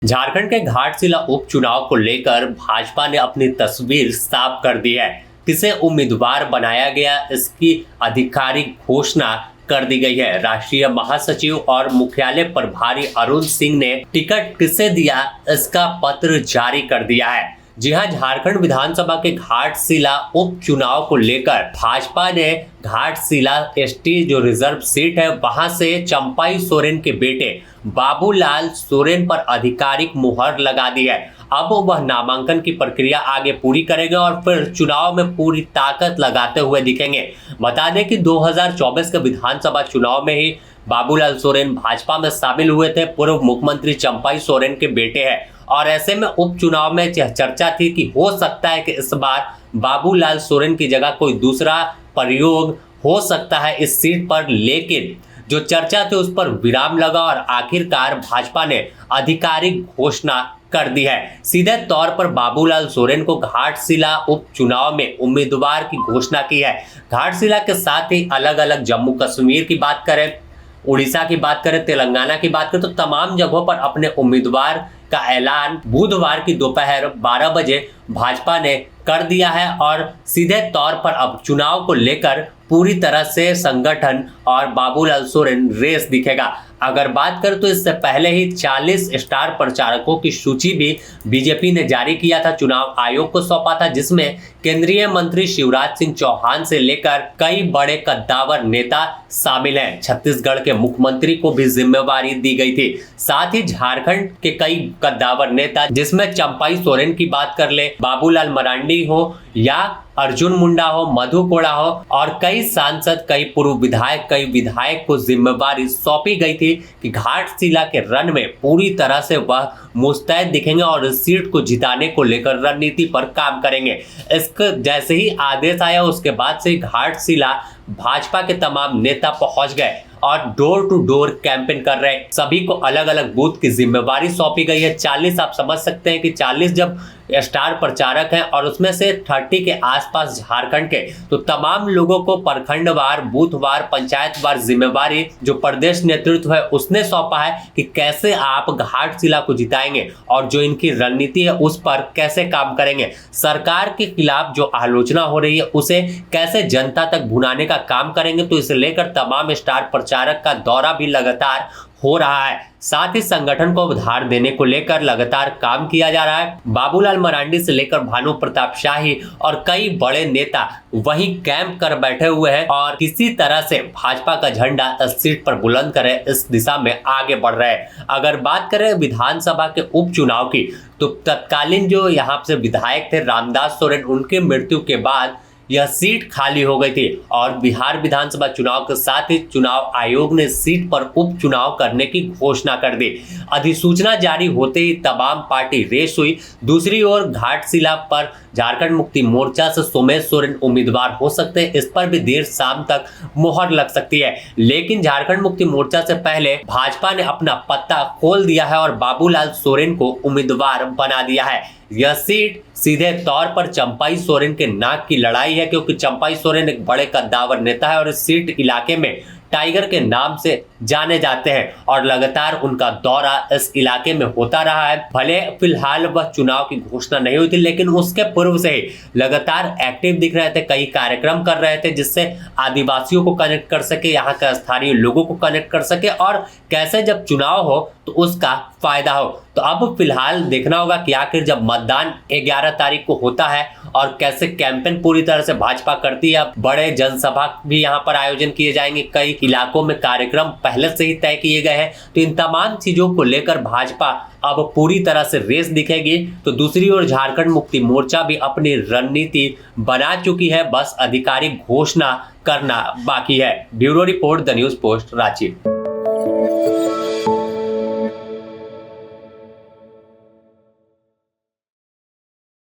झारखंड के घाटशिला उपचुनाव को लेकर भाजपा ने अपनी तस्वीर साफ कर दी है। किसे उम्मीदवार बनाया गया, इसकी आधिकारिक घोषणा कर दी गई है। राष्ट्रीय महासचिव और मुख्यालय प्रभारी अरुण सिंह ने टिकट किसे दिया, इसका पत्र जारी कर दिया है। जी हां, झारखंड विधानसभा के घाटशिला उपचुनाव को लेकर भाजपा ने घाटशिला एसटी जो रिजर्व सीट है वहां से चंपाई सोरेन के बेटे बाबूलाल सोरेन पर आधिकारिक मुहर लगा दी है। अब वह नामांकन की प्रक्रिया आगे पूरी करेंगे और फिर चुनाव में पूरी ताकत लगाते हुए दिखेंगे। बता दें कि 2024 के विधानसभा चुनाव में ही बाबूलाल सोरेन भाजपा में शामिल हुए थे। पूर्व मुख्यमंत्री चंपाई सोरेन के बेटे हैं और ऐसे में उपचुनाव में चर्चा थी कि हो सकता है कि इस बार बाबूलाल सोरेन की जगह कोई दूसरा प्रयोग हो सकता है इस सीट पर, लेकिन जो चर्चा थी उस पर विराम लगा और आखिरकार भाजपा ने आधिकारिक घोषणा कर दी है। सीधे तौर पर बाबूलाल सोरेन को घाटशिला उपचुनाव में उम्मीदवार की घोषणा की है। घाटशिला के साथ ही अलग अलग जम्मू कश्मीर की बात करें, उड़ीसा की बात करें, तेलंगाना की बात करें तो तमाम जगहों पर अपने उम्मीदवार का ऐलान बुधवार की दोपहर 12 बजे भाजपा ने कर दिया है और सीधे तौर पर अब चुनाव को लेकर पूरी तरह से संगठन और बाबूलाल सोरेन रेस दिखेगा। अगर बात करें तो इससे पहले ही 40 स्टार प्रचारकों की सूची भी बीजेपी ने जारी किया था, चुनाव आयोग को सौंपा था, जिसमें केंद्रीय मंत्री शिवराज सिंह चौहान से लेकर कई बड़े कद्दावर नेता शामिल हैं। छत्तीसगढ़ के मुख्यमंत्री को भी जिम्मेवारी दी गई थी। साथ ही झारखंड के कई कद्दावर नेता, जिसमें चंपाई सोरेन की बात कर ले, बाबूलाल मरांडी हो या अर्जुन मुंडा हो, मधु कोड़ा हो और कई सांसद, कई पूर्व विधायक, कई विधायक को जिम्मेवारी सौंपी गई थी कि घाटशिला के रण में पूरी तरह से वह मुस्तैद दिखेंगे और इस सीट को जिताने को लेकर रणनीति पर काम करेंगे। इसके जैसे ही आदेश आया उसके बाद से घाटशिला भाजपा के तमाम नेता पहुंच गए और डोर टू डोर कैंपेन कर रहे हैं। सभी को अलग अलग बूथ की जिम्मेवारी सौंपी गई है। 40 आप समझ सकते हैं कि 40 जब स्टार प्रचारक हैं और उसमें से 30 के आसपास झारखंड के, तो तमाम लोगों को प्रखंडवार, बूथवार, पंचायतवार जिम्मेवारी जो प्रदेश नेतृत्व है उसने सौंपा है कि कैसे आप घाटशिला को जिताएंगे और जो इनकी रणनीति है उस पर कैसे काम करेंगे। सरकार के खिलाफ जो आलोचना हो रही है उसे कैसे जनता तक भुनाने का काम करेंगे। तो इसे लेकर तमाम स्टार प्रचारक का दौरा भी लगातार हो रहा है। साथ ही संगठन को उधार देने को लेकर लगातार काम किया जा रहा है। बाबूलाल मरांडी से लेकर भानु प्रताप शाही और कई बड़े नेता वहीं कैंप कर बैठे हुए हैं और किसी तरह से भाजपा का झंडा इस सीट पर बुलंद करे, इस दिशा में आगे बढ़ रहे हैं। अगर बात करें विधानसभा के उपचुनाव की, तो तत्कालीन जो यहाँ से विधायक थे रामदास सोरेन, उनके मृत्यु के बाद यह सीट खाली हो गई थी और बिहार विधानसभा चुनाव के साथ ही चुनाव आयोग ने सीट पर उपचुनाव करने की घोषणा कर दी। अधिसूचना जारी होते ही तमाम पार्टी रेस हुई। दूसरी ओर घाटशिला पर झारखंड मुक्ति मोर्चा से सोमेश सोरेन उम्मीदवार हो सकते हैं, इस पर भी देर शाम तक मुहर लग सकती है। लेकिन झारखंड मुक्ति मोर्चा से पहले भाजपा ने अपना पत्ता खोल दिया है और बाबूलाल सोरेन को उम्मीदवार बना दिया है। यह सीट सीधे तौर पर चंपाई सोरेन के नाक की लड़ाई है, क्योंकि चंपाई सोरेन एक बड़े कद्दावर नेता है और इस सीट इलाके में टाइगर के नाम से जाने जाते हैं और लगातार उनका दौरा इस इलाके में होता रहा है। भले फिलहाल वह चुनाव की घोषणा नहीं हुई थी, लेकिन उसके पूर्व से ही लगातार एक्टिव दिख रहे थे, कई कार्यक्रम कर रहे थे जिससे आदिवासियों को कनेक्ट कर सके, यहाँ के स्थानीय लोगों को कनेक्ट कर सके और कैसे जब चुनाव हो तो उसका फायदा हो। तो अब फिलहाल देखना होगा कि आखिर जब मतदान 11 तारीख को होता है और कैसे कैंपेन पूरी तरह से भाजपा करती है। बड़े जनसभा भी यहाँ पर आयोजन किए जाएंगे, कई इलाकों में कार्यक्रम पहले से ही तय किए गए हैं। तो इन तमाम चीजों को लेकर भाजपा अब पूरी तरह से रेस दिखेगी। तो दूसरी ओर झारखंड मुक्ति मोर्चा भी अपनी रणनीति बना चुकी है, बस आधिकारिक घोषणा करना बाकी है। Bureau report, the news post, Ranchi.